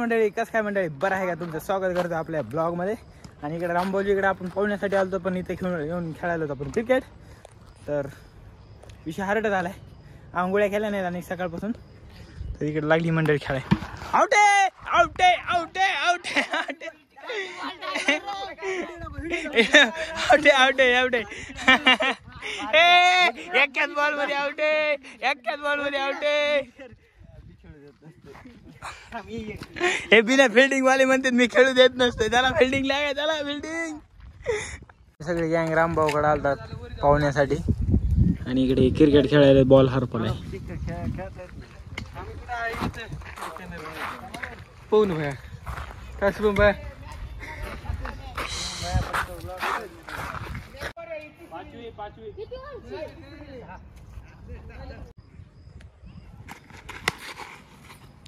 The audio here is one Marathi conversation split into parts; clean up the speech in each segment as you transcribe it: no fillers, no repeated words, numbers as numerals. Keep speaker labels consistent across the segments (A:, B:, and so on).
A: मंडळी कसं काय मंडळी बरं आहे का तुमचं स्वागत करतो आपल्या ब्लॉग मध्ये। आणि इकडे रामभाऊजी इकडे आपण पाहुण्यासाठी आलतो पण इथे येऊन खेळायला होतो आपण क्रिकेट। तर विषय हार्ड झालाय, आंघोळ्या केल्या नाहीत आणि सकाळपासून तर इकडे लागली मंडळी खेळाय। आउट आहे आउट आहे आउट आहे आउट आहे आउट आहे आउट आहे आउट आहे एकाच बॉल मध्ये आउट आहे एकाच बॉल मध्ये आउट आहे। हे बिना फिल्डिंग वाले म्हणतात मी खेळू देत नसतो, त्याला फिल्डिंग लागाय त्याला फिल्डिंग। सगळे गँग रामभाऊकडे आलतात पाहुण्यासाठी आणि इकडे क्रिकेट खेळायला बॉल हरपलाय। पाहून भया कस भया पाचवी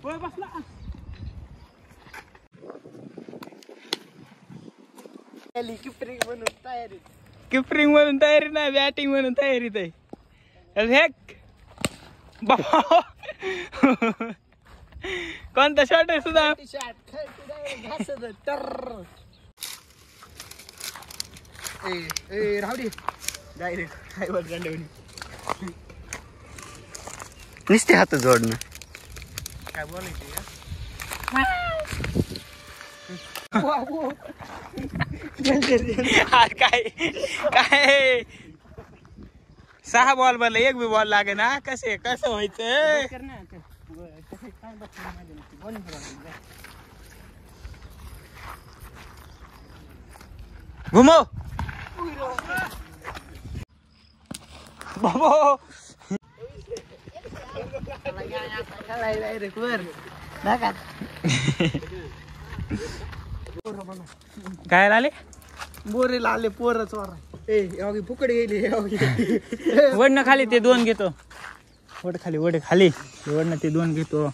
A: बसला किपरिंग म्हणून तयारी नाही, बॅटिंग म्हणून तयारीत आहे। बाबा कोणता शॉट आहे सुद्धा
B: नुसते हात जोडणं
A: काय बोलायचं काय काय 6 बॉल भरला एक बी बॉल लागे ना, कसं व्हायचं। घुमो बाबो काय आले
B: बोरीला आले पोरच वारा फुकडे गेली
A: वडनं खाली ते 2 घेतो, वड खाली वडनं ते 2 घेतो।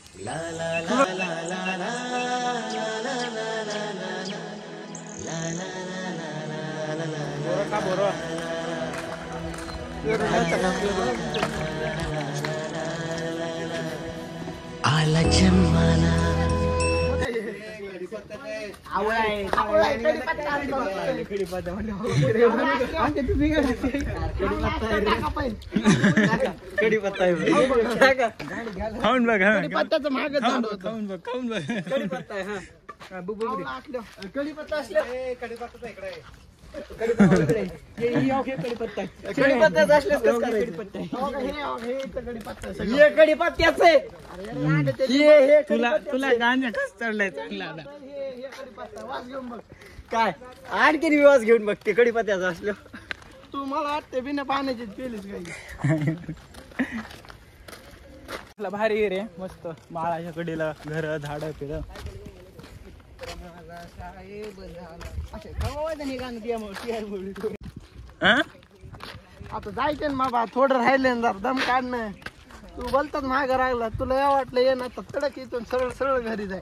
B: आला जन्माला
A: कडीपत्ता खाऊन बघ,
B: कडीपत्त्याचं महाग
A: खाऊन बघ
B: कडीपत्ता आहे कडीपत्ता असल्या
A: तुला गाणं कस चढलंय चांगला
B: काय आणखी विवास घेऊन बघते कडीपत्त्याचा असलं। तू मला वाटते बिना पाण्याची पेलीस काही
A: भारी रे मस्त माळाच्या कडेला घर झाड फिर
B: आता जायचं ना बाबा, थोडं राहिले ना दम काढणं। तू बोलतात माग रागला, तुला या वाटलं ये ना तडक इथून सरळ सरळ घरी जाय।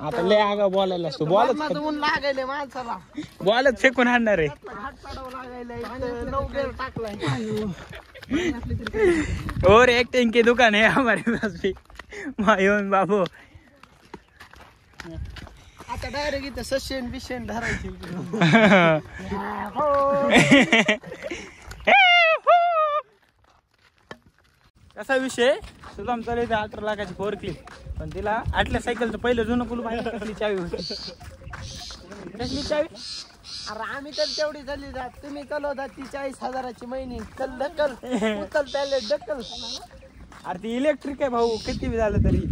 A: आता लय आगा बोलायला असतो, बॉलच
B: ऊन लागायले माणसाला,
A: बॉलच फेकून हाणणार आहे।
B: हात काढावं लागायला, 9 गेर टाकलाय।
A: और एक्टिंग की दुकान है हमारे पास भी मायोन बाबू।
B: आता डायरेक्ट इथं सशेन बिशेन धरायची।
A: कसा विषय सुद्धा चालू 18 लाखाची 4 क्लिप, पण तिला आटल्या सायकलचं पहिलं जुनं कुलूप आहे, कसली चावी होती कसली चावी।
B: अरे आम्ही तर तेवढी झाली जात, तुम्ही चालवता ती 40,000ची महिनी। चल ढकल उचल त्याले ढकल।
A: अरे ती इलेक्ट्रिक आहे भाऊ, किती बी झालं तरी।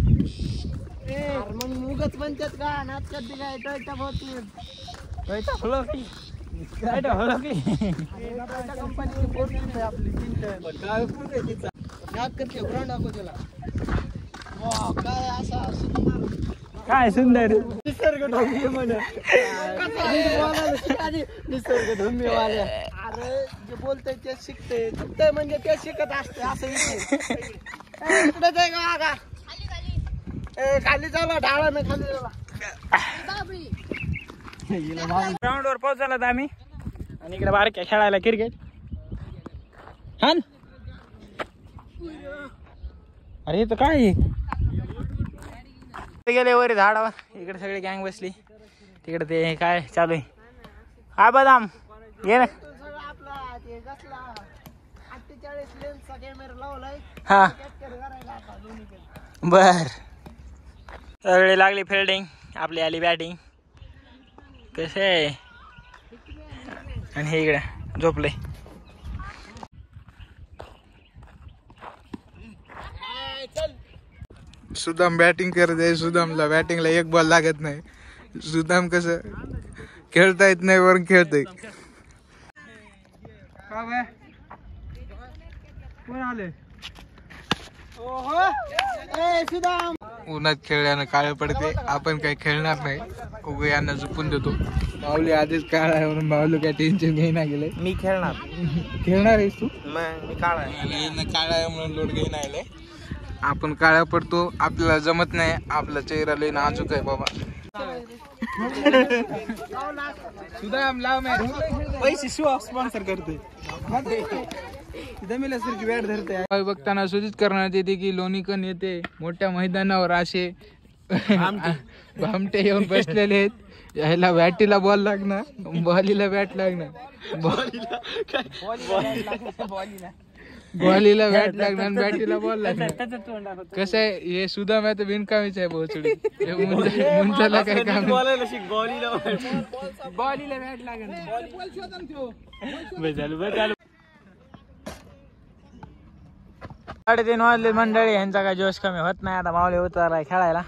B: मग उगच म्हणतात का नाच करते काय टोयटा बोलते
A: टोयटा फुलो की टोयटा फुलो की
B: टोयटा कंपनीची फोर्च्यून आहे आपली 3 टन। काय पुढे तिचा नाच करते ब्रँड दाखव त्याला। वाह काय असा सुंदर
A: काय सुंदर
B: निसर्गधर्मी म्हण निसर्गधर्मी वाल्या. अरे जे बोलतय ते शिकते, चुकतंय म्हणजे ते शिकत असते असं विषय. इकडेच आहे का का खाली चला ढाळानं खाली चला.
A: ग्राउंड वर पोहोचला तर आम्ही आणि इकडे बारक्या खेळायला क्रिकेट. हा अरे इथं काय आहे? गेले वर झाडावर. इकडे सगळी गँग बसली. तिकडे ते काय चालू आहे? हा बदाम ये ना.
B: आपला ते कसला 48 लेन्सचा कॅमेरा लावलाय.
A: हा
B: दोन्हीकडे
A: बर. सगळी लागली फिल्डिंग, आपली आली बॅटिंग. कसे आहे? आणि हे इकडे झोपले.
C: सुदाम बॅटिंग करत आहे. सुदामला बॅटिंगला एक बॉल लागत नाही. सुदाम कसं खेळता येत नाही वरून खेळतोय.
A: कोण आले?
B: ओहो ए सुदाम
C: उन्हात खेळल्यानं काळ पडते. आपण काही खेळणार नाही. उगं यांना झुपून देतो. माऊली आधीच काळ आहे म्हणून माऊली काय टेन्शन घेईना गेले.
A: मी खेळणार.
C: खेळणार आहेस तू?
A: मी काळा आहे.
C: काळा आहे म्हणून लोड घेईन आले. आपण काळा पडतो. आपल्याला जमत नाही. आपला चेहरा लई नाजूक आहे बाबा.
A: सुदाम लाव मॅच. पैसे स्पॉन्सर करतोय. दमिल्यासारखी बॅट धरते.
C: बघताना सूचित करण्यात येते की लोणीकण येते मोठ्या मैदानावर असे भामटे येऊन बसलेले आहेत. याला बॅटीला बॉल लागणार, बॉलीला बॅट लागणार, बॉलीला बॅट लागणार, बॅटीला बॉल लागणार. कसं आहे हे सुदाम आहे तर बिनकामीच आहे बहुचडी. मुंजाला काय काम
A: बॉलीला बॅट लागणार. 3:30 वाजले मंडळी. यांचा काय जोश कमी होत नाही. आता माऊली उतरलाय खेळायला.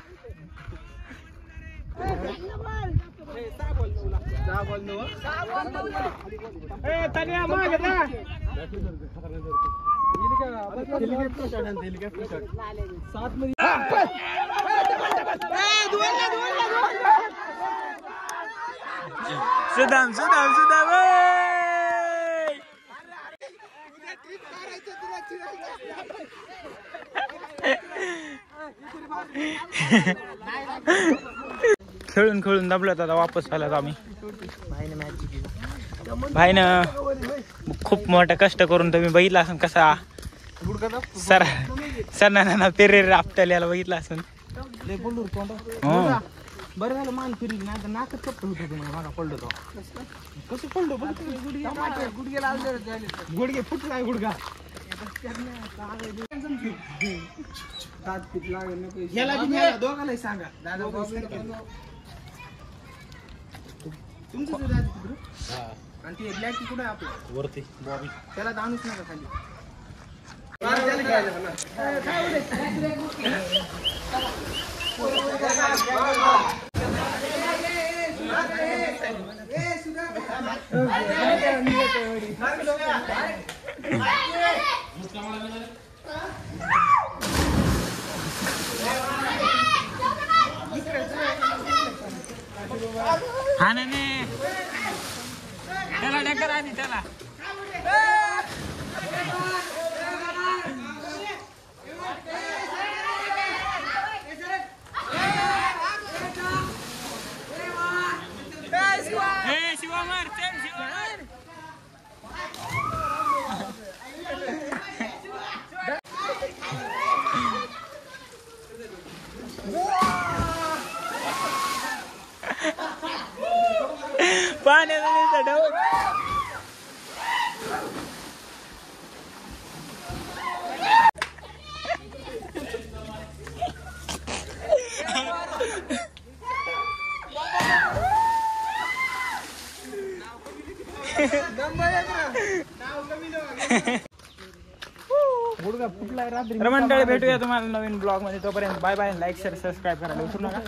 A: सुदाम सुदाम सुदाम खेळून खेळून दबलो. आता वापस आलो आम्ही. भाईनं खूप मोठं कष्ट करून तुम्ही बघितला असेल कसा सर पेरेर आपल्याला बघितला असेल.
B: बरं झालं मान फिरली नाही तर नाकच कप्प होत तुम्हाला. मागा पडलो तो कसं पडलो गुडघ्याला गुडघे फुटलाय गुडघा. दोघांनाही सांगा दादा तुमचं आणि ते ब्लॅक टी कुठे आपलं वरती बॉबी त्याला आणूच नका खाली.
A: हा नाही त्याला ढकल आणि त्याला शिवामर पाण्याचा ढवळ. तर मंडळी भेटूया तुम्हाला नवीन ब्लॉग मध्ये. तोपर्यंत bye bye. Like share subscribe करायला विसरू नका.